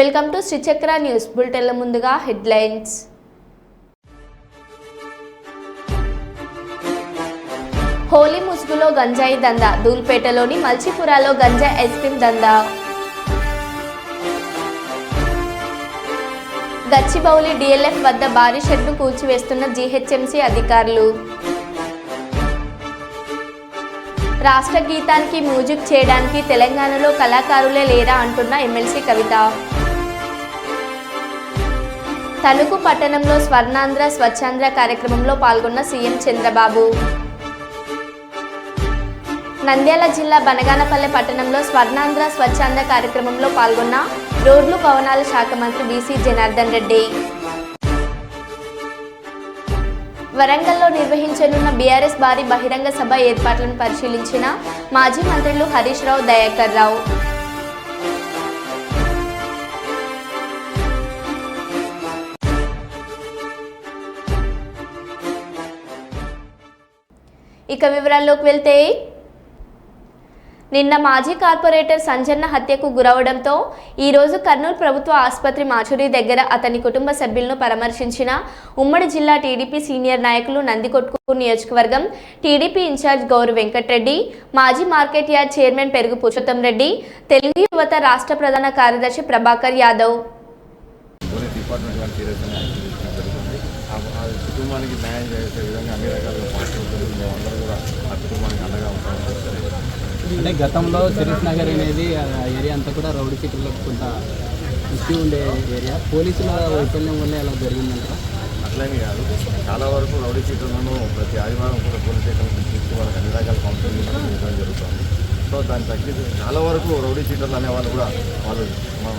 Welcome to Sri Chakra news బులెటిన్ల ముందుగా headlines. Holi ముసుగులో గంజాయి దందా, దూల్పేటలోని మల్చిపురాలో గంజాయి ఐస్ క్రీమ్ దందా. గచ్చిబౌలి డిఎల్ఎఫ్ వద్ద భారీ షెడ్ను కూల్చివేస్తున్న జీహెచ్ఎంసీ అధికారులు. రాష్ట్ర గీతానికి మ్యూజిక్ చేయడానికి తెలంగాణలో కళాకారులే లేరా అంటున్న ఎమ్మెల్సీ కవిత. తణుకు పట్టణంలో స్వర్ణాంధ్ర స్వచ్ఛాంధ్ర కార్యక్రమంలో పాల్గొన్న సీఎం చంద్రబాబు. నంద్యాల జిల్లా బనగానపల్లె పట్టణంలో స్వర్ణాంధ్ర స్వచ్ఛాంధ్ర కార్యక్రమంలో పాల్గొన్న రోడ్లు భవనాల శాఖ మంత్రి బీసీ జనార్దన్ రెడ్డి. వరంగల్లో నిర్వహించనున్న బీఆర్ఎస్ భారీ బహిరంగ సభ ఏర్పాట్లను పరిశీలించిన మాజీ మంత్రులు హరీష్ రావు, దయాకర్ రావు. ఇక వివరాల్లోకి వెళ్తే, నిన్న మాజీ కార్పొరేటర్ సంజన్న హత్యకు గురవడంతో ఈరోజు కర్నూలు ప్రభుత్వ ఆసుపత్రి మాచురి దగ్గర అతని కుటుంబ సభ్యులను పరామర్శించిన ఉమ్మడి జిల్లా టీడీపీ సీనియర్ నాయకులు, నందికొట్కూరు నియోజకవర్గం టీడీపీ ఇన్ఛార్జ్ గౌరు వెంకటరెడ్డి, మాజీ మార్కెట్ యార్డ్ చైర్మన్ పెరుగు పురుషోత్తం రెడ్డి, తెలుగు యువత రాష్ట్ర ప్రధాన కార్యదర్శి ప్రభాకర్ యాదవ్. కుటుంబానికి న్యాయం చేసే విధంగా అన్ని రకాల పార్టీలు మేమందరూ కూడా ఆ కుటుంబానికి అండగా ఉంటాం. అంటే గతంలో షరీఫ్ నగర్ అనేది ఏరియా అంతా కూడా రౌడీ చీకట్లో కొంత ఇష్యూ ఉండే ఏరియా, పోలీసుల వైఫల్యం వల్ల ఎలా జరిగిందంటారా? అట్లనే కాదు, చాలా వరకు రౌడీ చీకలను ప్రతి ఆదివారం కూడా పోలీస్ స్టేషన్ తీసుకు వాళ్ళకి అన్ని రకాల కౌన్సిలింగ్ ఇవ్వడం జరుగుతుంది. సో దాన్ని తగ్గించి చాలా వరకు రౌడీ చీటర్లు అనేవాళ్ళు కూడా వాళ్ళు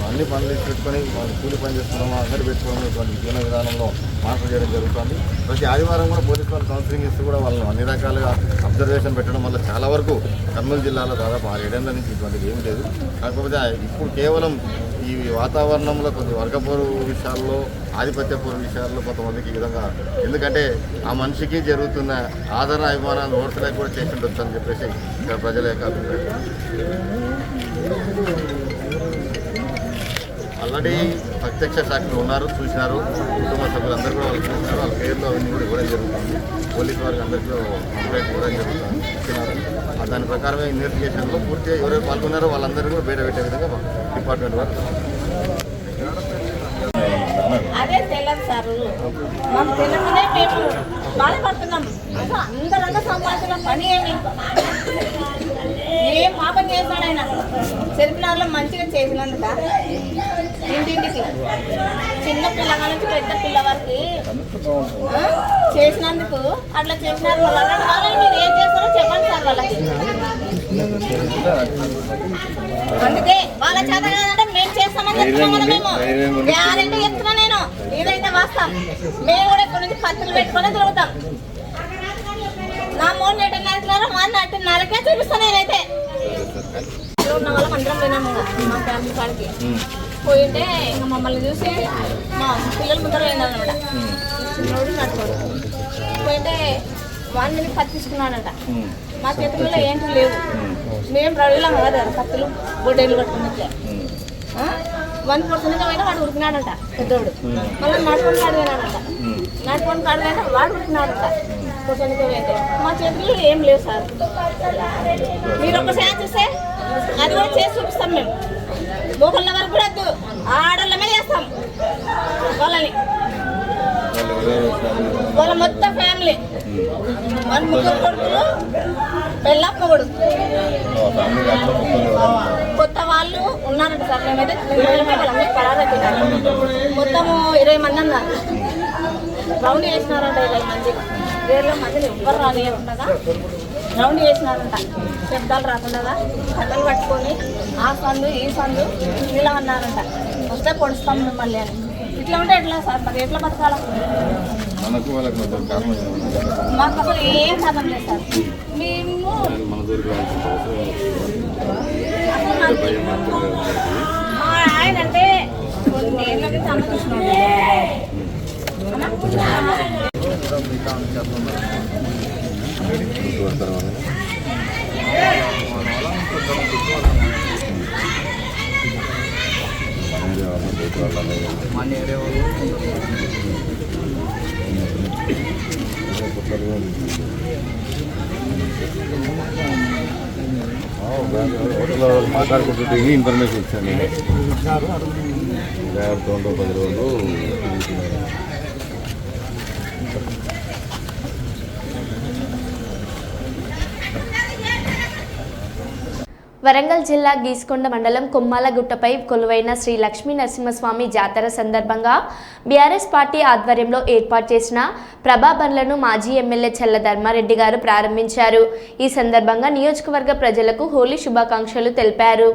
అన్ని పనులు పెట్టుకొని వాళ్ళు కూలి పని చేస్తున్నామో అందరూ పెట్టుకోవడం జీవన విధానంలో మార్పు చేయడం జరుగుతుంది. ప్రతి ఆదివారం కూడా పోలీసు వాళ్ళు కౌన్సిలింగ్ ఇస్తూ కూడా వాళ్ళని అన్ని రకాలుగా అబ్జర్వేషన్ పెట్టడం వల్ల చాలా వరకు కర్నూలు జిల్లాలో దాదాపు 6-7 ఏళ్ల నుంచి ఇటువంటిది ఏం లేదు. కాకపోతే ఇప్పుడు కేవలం ఈ వాతావరణంలో కొంచెం వర్గపోరు విషయాల్లో, ఆధిపత్య పూర్వ విషయాల్లో కొంతమందికి ఈ విధంగా, ఎందుకంటే ఆ మనిషికి జరుగుతున్న ఆదరణ అభిమానాలు ఓట్లకు కూడా చేసి ఉండొచ్చు అని చెప్పేసి ఇక్కడ ప్రజల యొక్క అభిప్రాయం. ఆల్రెడీ ప్రత్యక్ష సాక్షులు ఉన్నారు, చూసినారు. కుటుంబ సభ్యులందరూ కూడా వాళ్ళు చూసినారు. వాళ్ళ పేర్లు అవన్నీ కూడా ఇవ్వడం జరుగుతుంది. పోలీసు వారికి అందరికీ కంప్లైంట్ ఇవ్వడం జరుగుతుంది, ఇచ్చినారు. దాని ప్రకారమే ఇన్వెస్టిగేషన్లో పూర్తిగా ఎవరైతే పాల్గొన్నారో వాళ్ళందరూ కూడా బయట పెట్టే విధంగా డిపార్ట్మెంట్ వారు. అదే తెలియదు సార్, మాకు తెలియకనే మేము బాధపడుతున్నాం. అందరంతా సంపాదించిన పని ఏం పాపం చేశాడు ఆయన. సెల్ఫినార్లో మంచిగా చేసినందుక ఇంటింటికి చిన్న పిల్లగా నుంచి పెద్ద పిల్ల వరకు చేసినందుకు అట్లా చేసినారు. వాళ్ళని మీరు ఏం చేస్తారో చెప్పండి సార్ వాళ్ళకి. అందుకే వాళ్ళ చేత కాదంటే మేము చేస్తామని చెప్తున్నాం కదా. మేము గ్యారెంటీ చెప్తున్నా, నేను ఏదైతే వాస్తాం. మేము కూడా ఇక్కడ నుంచి పత్తులు పెట్టుకొని తిరుగుతాం. నా మూడు 8:30 మా 8:30కే చూపిస్తాను నేనైతే. ఉన్న వాళ్ళం అందరం పోయినాము మా ఫ్యామిలీ కాడికి. పోయింటే ఇంకా మమ్మల్ని చూసి మా పిల్లలు ముందర పోయిందన్నమాట. చిన్నోడు నడుకోడు పోయింటే వాడిని పత్తి తీసుకున్నాడంట. మా చేతుల్లో ఏంటి లేవు, మేము రవిలో కదా కత్తులు బొడ్డేళ్ళు కట్టుకున్నట్లే. 1% పోయినా వాడు ఉరికినాడంట పెద్దోడు. మళ్ళీ నడుకొని కాడిపోయినాడంట. నడుకొని కాడిపోయినా వాడు ఉరికినాడంట. పోతే మా చేతుల్లో ఏం లేవు సార్. మీరు ఒకసారి చూస్తే అది కూడా చేసి చూపిస్తాం. మేము మొగళ్ళ వరకు కూడా వద్దు, ఆడళ్ళమే చేస్తాం వాళ్ళని. వాళ్ళ మొత్తం ఫ్యామిలీ, వాళ్ళ 3 కొడుకులు, పెళ్ళ మొగుడు, కొత్త వాళ్ళు ఉన్నారంట సార్. మేమైతే వాళ్ళందరూ పరారైపోయినారు. మొత్తము 20 మంది అన్నారు. రౌండ్ చేసినారంట 20 మంది. 20 మందిని ఎవ్వరు రానియకుండా రౌండ్ చేసినారంట. శబ్దాలు రాకుండా కట్టలు పట్టుకొని ఆ సందు ఈ సందు ఇలా అన్నారంట. వస్తే పొడుస్తాం మిమ్మల్ని అని. ఇట్లా ఉంటే ఎట్లా సార్, మరి ఎట్లా బతకాలా? మాకు అసలు ఏం సాధన లేదు సార్. మేము ఆయన అంటే నేను సంతృష్ణాను. మన ఏరియా వాళ్ళు హోటల్లో మాట్లాడుకుంటుంటే ఈ ఇన్ఫర్మేషన్ ఇచ్చాను నేను. జాగ్రత్త 10 రోజులు వరంగల్ జిల్లా గీసుకొండ మండలం కొమ్మాలగుట్టపై కొలువైన శ్రీ లక్ష్మీ నరసింహస్వామి జాతర సందర్భంగా బీఆర్ఎస్ పార్టీ ఆధ్వర్యంలో ఏర్పాటు చేసిన ప్రభాబండ్లను మాజీ ఎమ్మెల్యే చల్ల ధర్మారెడ్డి గారు ప్రారంభించారు. ఈ సందర్భంగా నియోజకవర్గ ప్రజలకు హోలీ శుభాకాంక్షలు తెలిపారు.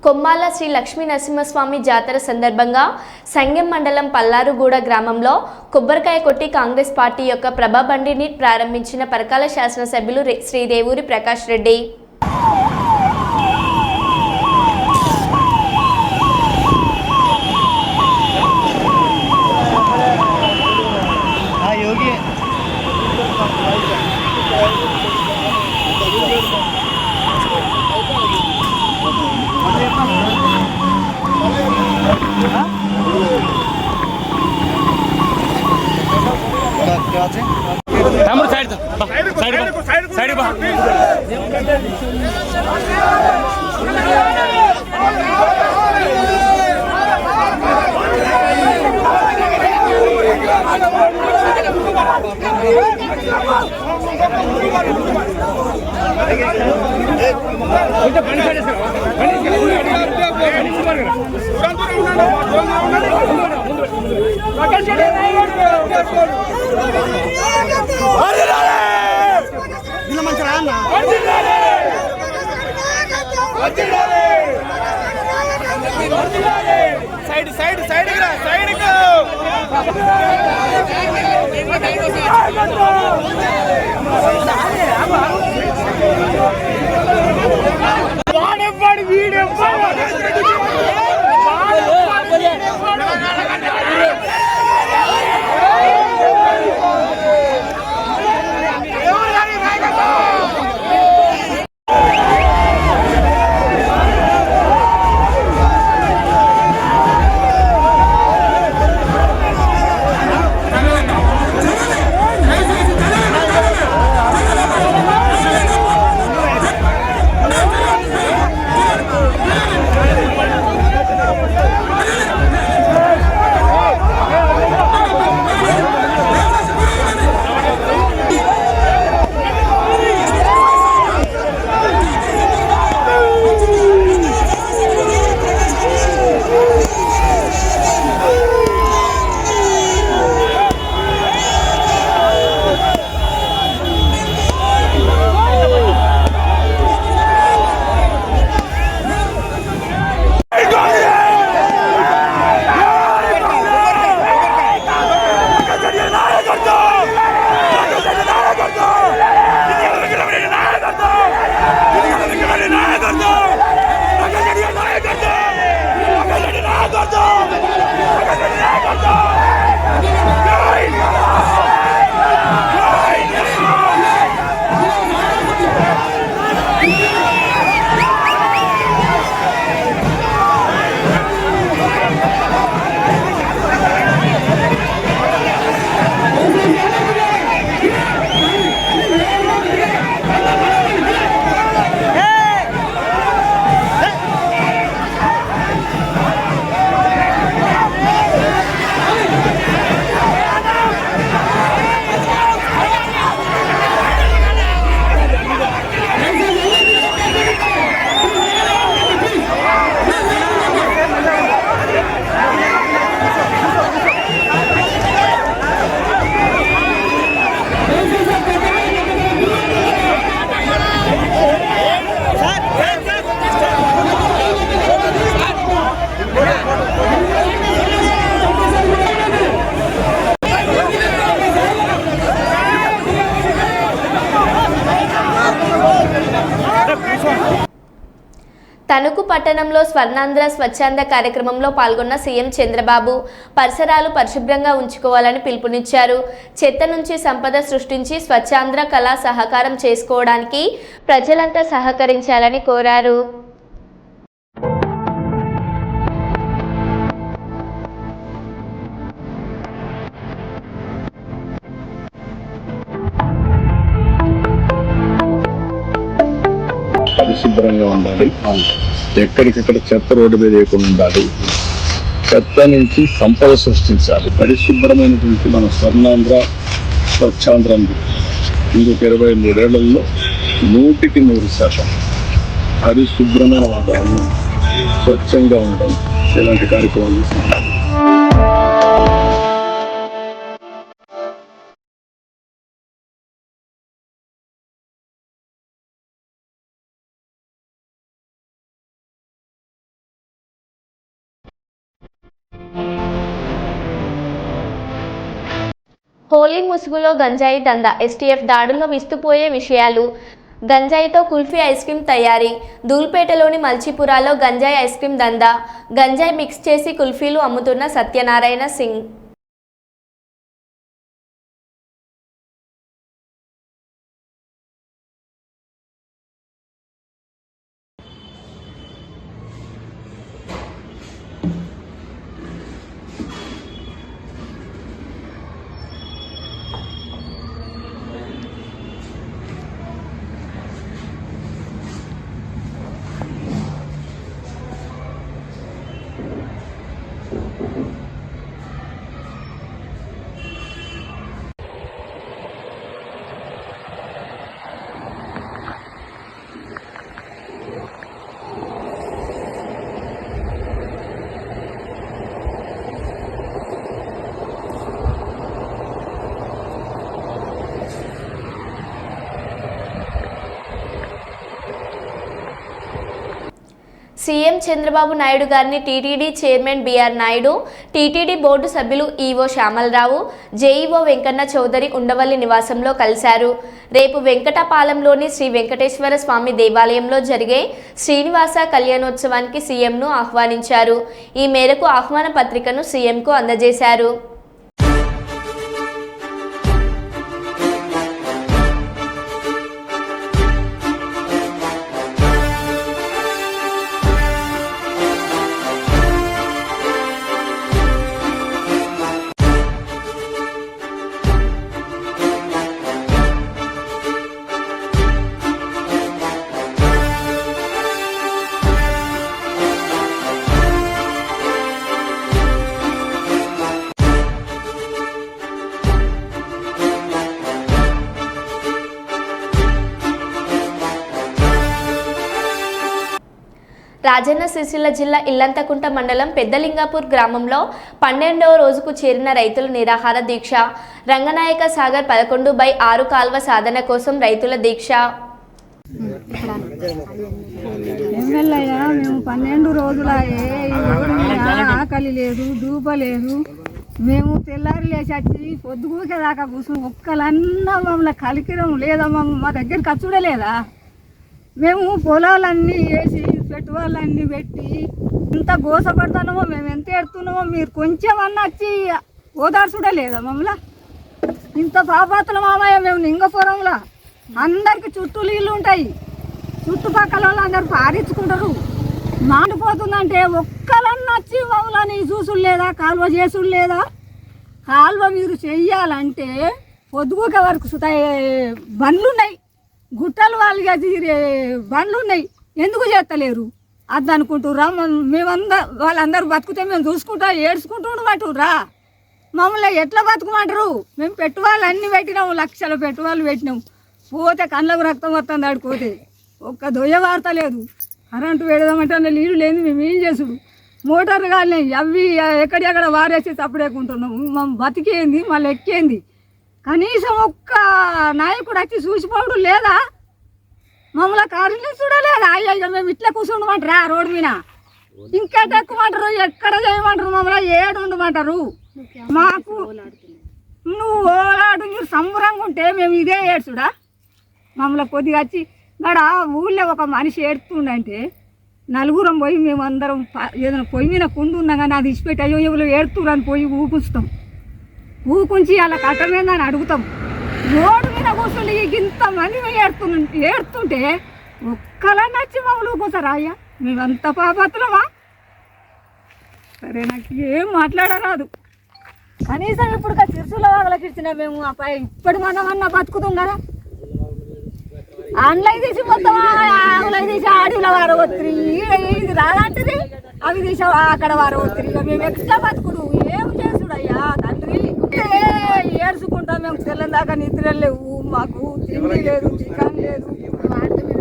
కొమ్మాల శ్రీ లక్ష్మీ నరసింహస్వామి జాతర సందర్భంగా సంగెం మండలం పల్లారుగూడ గ్రామంలో కొబ్బరికాయ కొట్టి కాంగ్రెస్ పార్టీ యొక్క ప్రభాబండిని ప్రారంభించిన పరకాల శాసనసభ్యులు శ్రీ రేవూరి ప్రకాష్ రెడ్డి. తణుకు పట్టణంలో స్వర్ణాంధ్ర స్వచ్ఛంద కార్యక్రమంలో పాల్గొన్న సీఎం చంద్రబాబు పరిసరాలు పరిశుభ్రంగా ఉంచుకోవాలని పిలుపునిచ్చారు. చెత్త నుంచి సంపద సృష్టించి స్వచ్ఛాంధ్ర కళా సహకారం చేసుకోవడానికి ప్రజలంతా సహకరించాలని కోరారు. పరిశుభ్రంగా ఉండాలి. ఎక్కడికక్కడ చెత్త రోడ్డు మీద వేయకుండా ఉండాలి. చెత్త నుంచి సంపద సృష్టించాలి. పరిశుభ్రమైనటువంటి మన స్వర్ణాంధ్ర స్వచ్ఛాంధ్ర ఇంకొక 23 ఏళ్లలో 100% పరిశుభ్రమైన వాతావరణం, స్వచ్ఛంగా ఉండడం ఇలాంటి కార్యక్రమాలు చేస్తున్నారు. హోలీ ముసుగులో గంజాయి దందా, ఎస్టీఎఫ్ దాడుల్లో విస్తుపోయే విషయాలు. గంజాయితో కుల్ఫీ ఐస్ క్రీమ్ తయారీ. ధూల్పేటలోని మల్చిపురాలో గంజాయి ఐస్ క్రీమ్ దందా. గంజాయి మిక్స్ చేసి కుల్ఫీలు అమ్ముతున్న సత్యనారాయణ సింగ్. సీఎం చంద్రబాబు నాయుడు గారిని TTD chairman BR Naidu, TTD board సభ్యులు ఈవో శ్యామలరావు, జేఈఓ వెంకన్న చౌదరి ఉండవల్లి నివాసంలో కలిశారు. రేపు వెంకటపాలెంలోని శ్రీ వెంకటేశ్వర స్వామి దేవాలయంలో జరిగే శ్రీనివాస కళ్యాణోత్సవానికి సీఎంను ఆహ్వానించారు. ఈ మేరకు ఆహ్వాన పత్రికను సీఎంకు అందజేశారు. రాజన్న సిరిసిల్ల జిల్లా ఇల్లంతకుంట మండలం పెద్దలింగాపూర్ గ్రామంలో 12వ రోజుకు చేరిన రైతుల నిరాహార దీక్ష. రంగనాయక సాగర్ 11/6 కాల్వ సాధన కోసం రైతుల దీక్ష. ఎమ్మెల్యేగా మేము 12 రోజులాయే ఆకలి లేదు, దూప లేదు. మేము తెల్లారి లేచి వచ్చి పొద్దుగూకేదాకా కూర్చుని ఒక్కలన్నా మమ్మల్ని కలికిరం లేదా, మా దగ్గర ఖర్చుడే లేదా. మేము పొలాలన్నీ వేసి పెట్టుబడులన్నీ పెట్టి ఎంత గోసపడుతున్నామో, మేము ఎంత ఎడుతున్నామో మీరు కొంచెం అన్న వచ్చి ఓదార్చుడే లేదా మమ్మల్ని. ఇంత పాపాతుల మామయ్య మేము నింగపురంలో అందరికి చుట్టూ నీళ్ళు ఉంటాయి, చుట్టుపక్కల వాళ్ళు అందరు పారించుకుంటారు. మాడిపోతుందంటే ఒక్కలన్నా వచ్చి మమ్మల్ని చూసుడు లేదా, కాలువ చేసుడు లేదా. కాలువ మీరు చెయ్యాలంటే పొద్దుగూకే వరకు బండ్లు ఉన్నాయి, గుట్టలు వాళ్ళు బండ్లు ఉన్నాయి, ఎందుకు చేస్తలేరు అది అనుకుంటుర్రా. వాళ్ళందరూ బతుకుతే మేము చూసుకుంటా ఏడ్చుకుంటుండమంటుర్రా. మమ్మల్ని ఎట్లా బతుకుమంటారు. మేము పెట్టుబడులు అన్నీ పెట్టినాము, లక్షల పెట్టుబడులు పెట్టినాము. పోతే కళ్ళకు రక్తం వస్తుంది ఆడిపోతే ఒక్క దొయ్య వార్త లేదు. కరెంటు పెడదామంటే నీళ్ళు లేదు, మేము ఏం చేసుడు. మోటార్లు కాలినాయి, అవి ఎక్కడెక్కడ వారేసి తప్పుడేకుంటున్నాము. మేము బతికేంది మళ్ళీ ఎక్కేంది. కనీసం ఒక్క నాయకుడు వచ్చి చూసిపోవడం లేదా, మమ్మల్ని కారుని చూడలేదా. అయ్యో మేము ఇట్లా కూర్చుండమంటారా రోడ్డు మీద, ఇంకెట్ ఎక్కుమంటారు, ఎక్కడ చేయమంటారు, మమ్మల్ని ఏడు ఉండమంటారు. మాకు నువ్వు ఓలాడు మీరు సంబరంగా ఉంటే మేము ఇదే ఏడ్చుడా. మమ్మల్ని కొద్దిగా వచ్చి గడ ఊళ్ళో ఒక మనిషి ఏడుతుండంటే నలుగురం పోయి మేము అందరం ఏదైనా పొయ్యి మీద కుండు ఉన్నా కానీ అది ఇచ్చిపెట్టి అయ్యో ఎవరు ఏడుతురని పోయి ఊకుంచుతాం. ఊకుంచి అలా కట్టమేందని అడుగుతాం. రోడ్డు మీద కూర్చుండి ఇంతమంది ఏడుతుంటే ఒక్కలా నచ్చి మమ్మల్ని ఊకుంటారా అయ్యా? మేమంత పాపతులమా? సరే నాకు ఏం మాట్లాడరాదు. కనీసం ఇప్పుడు చిరుసుల వాళ్ళకి ఇచ్చిన మేము ఇప్పటి మనమన్నా బతుకుతాం కదా. ఆన్లైన్ తీసి మొత్తం ఆన్లైన్ తీసి ఆడిలో వారవత్రి ఇది రాదంటది, అవి తీసి అక్కడ వారవత్రి. ఇక మేము ఎక్స్ట్రా బతుకుడు ఏం చేసుడు అయ్యా తండ్రి. ఏడ్చుకుంటాం మేము. తెల్లని దాకా నిద్ర లేవు, మాకు తిండి లేదు, చికెన్ లేదు.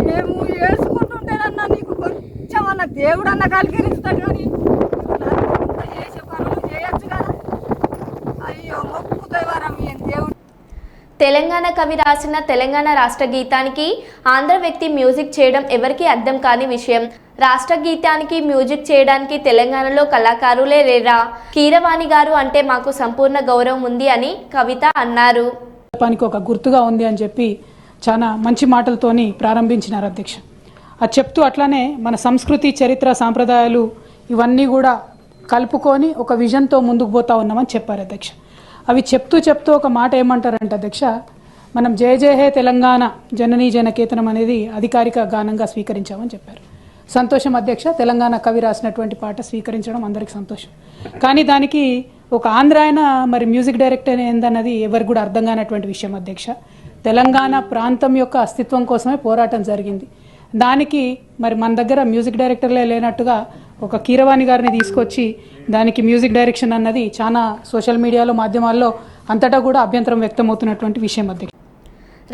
మేము ఏడ్చుకుంటుంటేనన్నా నీకు కొంచెం అన్న దేవుడు అన్న కలిగిస్తాడు కానీ చేసే పనులు చేయొచ్చు కదా. అయ్యో మొక్కుతాయి వారం దేవుడు. తెలంగాణ కవి రాసిన తెలంగాణ రాష్ట్ర గీతానికి ఆంధ్ర వ్యక్తి మ్యూజిక్ చేయడం ఎవరికీ అర్థం కాని విషయం. రాష్ట్ర గీతానికి మ్యూజిక్ చేయడానికి తెలంగాణలో కళాకారులే లేరా? కీరవాణి గారు అంటే మాకు సంపూర్ణ గౌరవం ఉంది అని కవిత అన్నారు. ఒక గుర్తుగా ఉంది అని చెప్పి చాలా మంచి మాటలతోని ప్రారంభించినారు అధ్యక్ష. అది చెప్తూ అట్లానే మన సంస్కృతి, చరిత్ర, సాంప్రదాయాలు ఇవన్నీ కూడా కలుపుకొని ఒక విజన్తో ముందుకు పోతా ఉన్నామని చెప్పారు అధ్యక్ష. అవి చెప్తూ ఒక మాట ఏమంటారంటే అధ్యక్ష, మనం జయ జయ హే తెలంగాణ జననీ జనకేతనం అనేది అధికారిక గానంగా స్వీకరించామని చెప్పారు. సంతోషం అధ్యక్ష. తెలంగాణ కవి రాసినటువంటి పాట స్వీకరించడం అందరికి సంతోషం. కానీ దానికి ఒక ఆంధ్ర ఆయన మరి మ్యూజిక్ డైరెక్టర్ ఏందన్నది ఎవరికి కూడా అర్థం కానటువంటి విషయం అధ్యక్ష. తెలంగాణ ప్రాంతం యొక్క అస్తిత్వం కోసమే పోరాటం జరిగింది. దానికి మరి మన దగ్గర మ్యూజిక్ డైరెక్టర్లే లేనట్టుగా ఒక కీరవాణి గారిని తీసుకొచ్చి దానికి మ్యూజిక్ డైరెక్షన్ అన్నది చాలా సోషల్ మీడియాలో, మాధ్యమాల్లో అంతటా కూడా అభ్యంతరం వ్యక్తమవుతున్నటువంటి విషయం అధ్యక్ష.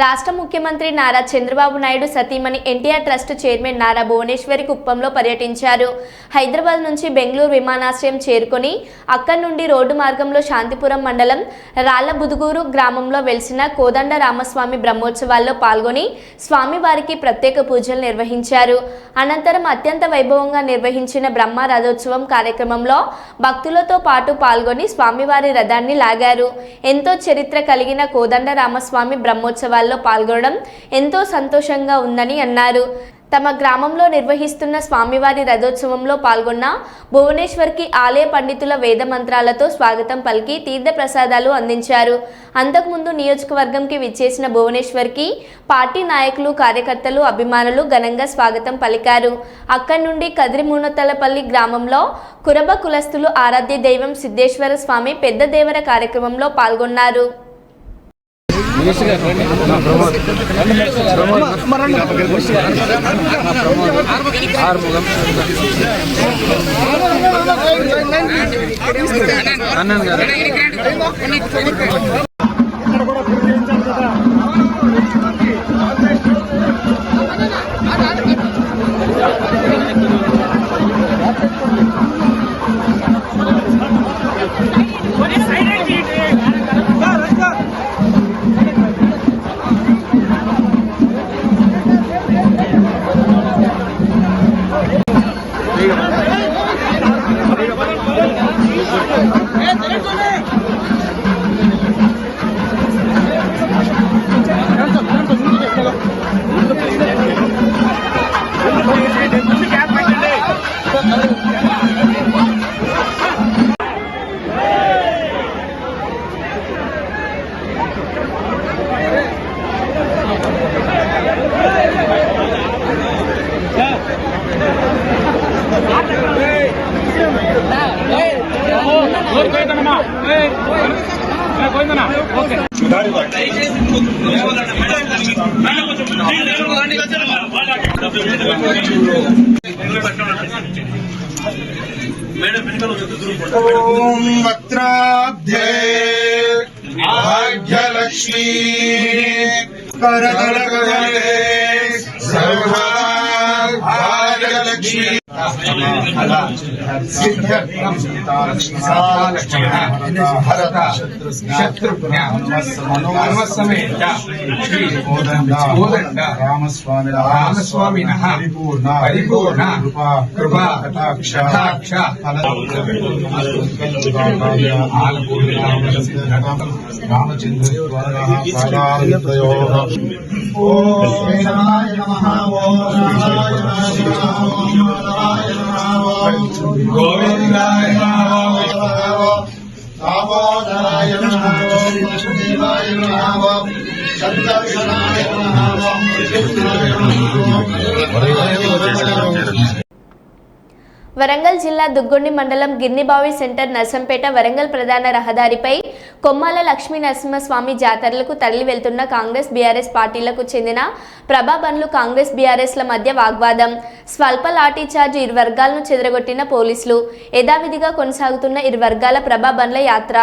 రాష్ట్ర ముఖ్యమంత్రి నారా చంద్రబాబు నాయుడు సతీమణి ఎన్టీఆర్ ట్రస్ట్ చైర్మన్ నారా భువనేశ్వరి కుప్పంలో పర్యటించారు. హైదరాబాద్ నుంచి బెంగళూరు విమానాశ్రయం చేరుకొని అక్కడి నుండి రోడ్డు మార్గంలో శాంతిపురం మండలం రాళ్లబుదుగూరు గ్రామంలో వెలిసిన కోదండ రామస్వామి బ్రహ్మోత్సవాల్లో పాల్గొని స్వామివారికి ప్రత్యేక పూజలు నిర్వహించారు. అనంతరం అత్యంత వైభవంగా నిర్వహించిన బ్రహ్మ రథోత్సవం కార్యక్రమంలో భక్తులతో పాటు పాల్గొని స్వామివారి రథాన్ని లాగారు. ఎంతో చరిత్ర కలిగిన కోదండ రామస్వామి బ్రహ్మోత్సవాలు పాల్గొనడం ఎంతో సంతోషంగా ఉందని అన్నారు. తమ గ్రామంలో నిర్వహిస్తున్న స్వామివారి రథోత్సవంలో పాల్గొన్న భువనేశ్వర్కి ఆలయ పండితుల వేద మంత్రాలతో స్వాగతం పలికి తీర్థ ప్రసాదాలు అందించారు. అంతకుముందు నియోజకవర్గంకి విచ్చేసిన భువనేశ్వర్కి పార్టీ నాయకులు, కార్యకర్తలు, అభిమానులు ఘనంగా స్వాగతం పలికారు. అక్కడి నుండి కదిరిమునతలపల్లి గ్రామంలో కురబ కులస్తులు ఆరాధ్య దైవం సిద్ధేశ్వర స్వామి పెద్ద దేవర కార్యక్రమంలో పాల్గొన్నారు. ఓం వక్త్రాబ్ధే భాగ్యలక్ష్మీ కరదళకరే సర్వభాగ్యలక్ష్మీ రామస్వామి పరిపూర్ణ కృపా కటాక్ష రామచంద్ర ఓం శివాయ నమః ఓం శివాయ నమః గోవిందాయ నమః దామోదరాయ నమః దేవాయ నమః సందర్శనాయ నమః కృష్ణాయ నమః. వరంగల్ జిల్లా దుగ్గొండి మండలం గిర్నిబావి సెంటర్ నర్సంపేట వరంగల్ ప్రధాన రహదారిపై కొమ్మాల లక్ష్మీ నరసింహస్వామి జాతరలకు తరలి వెళ్తున్న కాంగ్రెస్ బీఆర్ఎస్ పార్టీలకు చెందిన ప్రభా బండ్లు కాంగ్రెస్ బీఆర్ఎస్ల మధ్య వాగ్వాదం. స్వల్ప లాఠీ చార్జ్ ఇరు వర్గాలను చెదరగొట్టిన పోలీసులు. యథావిధిగా కొనసాగుతున్న ఇరు వర్గాల ప్రభా బండ్ల యాత్ర.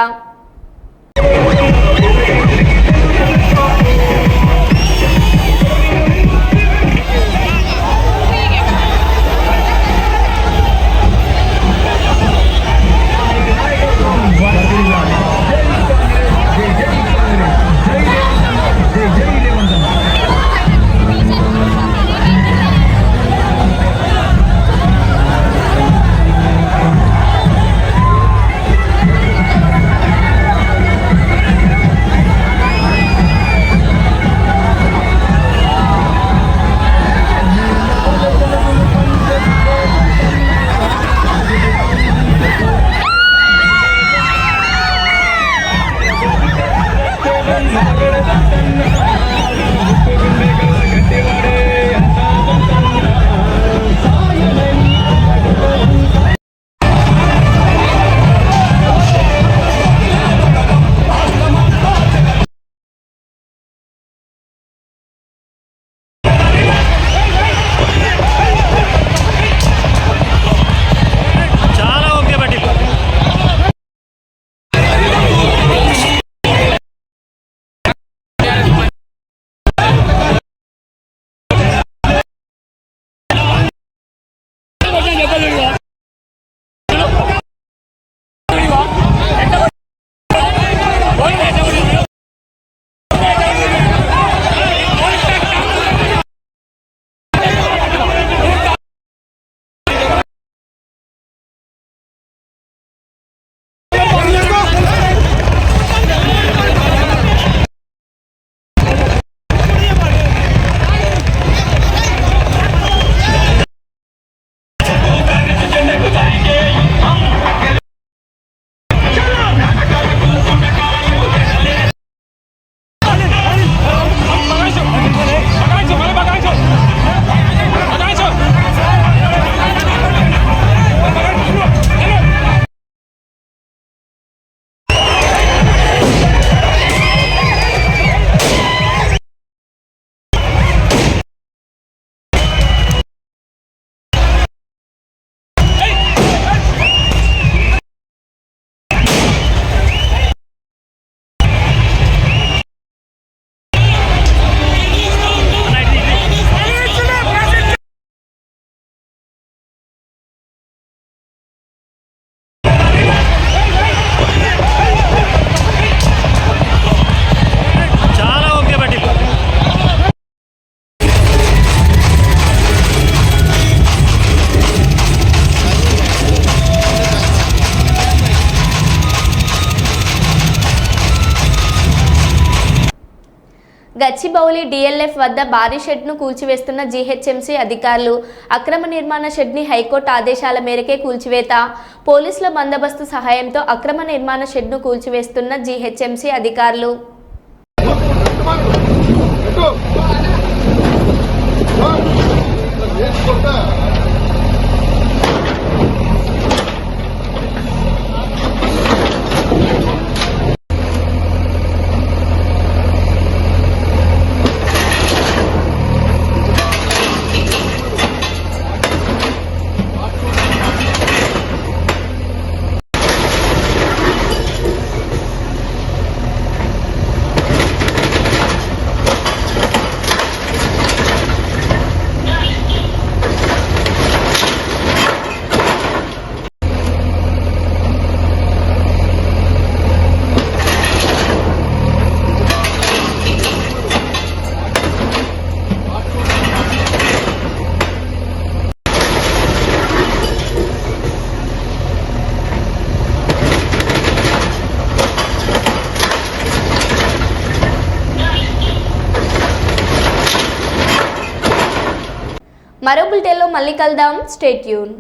గచ్చిబౌలి డిఎల్ఎఫ్ వద్ద భారీ షెడ్ను కూల్చివేస్తున్న జీహెచ్ఎంసీ అధికారులు. అక్రమ నిర్మాణ షెడ్ని హైకోర్టు ఆదేశాల మేరకే కూల్చివేత. పోలీసుల బందోబస్తు సహాయంతో అక్రమ నిర్మాణ షెడ్ను కూల్చివేస్తున్న జీహెచ్ఎంసీ అధికారులు. మరో బులెటిన్లో మళ్ళీ కలుద్దాం. Stay tune.